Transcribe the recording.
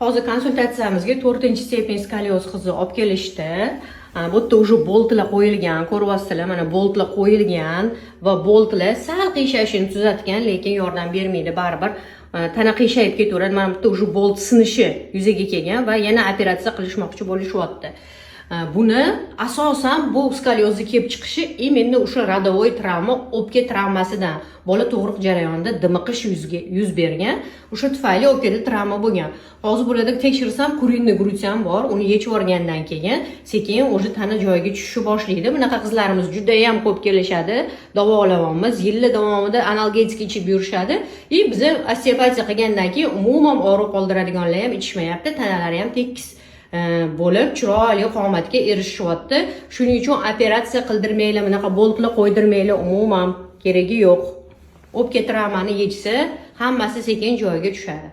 Hozir konsultatsiyamizga 4-stepen skolioz qizni olib kelishdi. Bu yerda уже boltlar qo'yilgan, ko'ryapsizlar, mana boltlar qo'yilgan va boltlar sal qiyshashini tuzatgan, lekin yordam bermaydi baribir. Tana qiyshayib ketaveradi. Mana bu yerda уже bolt sinishi yuzaga kelgan va yana operatsiya qilishmoqchi bo'lishyapti. Buni asosan bu skoliozni kelib chiqishi именно o'sha rodovoy travma, o'pka travmasidan, bola tug'ruq jarayonida dimiqish yuz bergan. O'sha tufayli o'pkada travma bo'lgan. Hozir bularda tekshirsam, kurinni grudt ham bor. Uni yechib yuborgandan keyin sekin o'sha tana joyiga tushishi boshlaydi. Bunaqa qizlarimiz juda ham ko'p kelishadi. Davolayapmiz. Yillar davomida analgetik ichib yurishadi. Biz osteopatiya qilgandan keyin umuman og'riq qoldiradiganlar ham ichishmayapti, tanalari ham tekis bo'lib chiroyli qomatga erishishyapti. Shuning uchun operatsiya qildirmaylar, bunaqa boltlar qo'ydirmaylar, umuman keragi yo'q. O'pka travmani yechsa, hammasi sekin joyiga tushadi.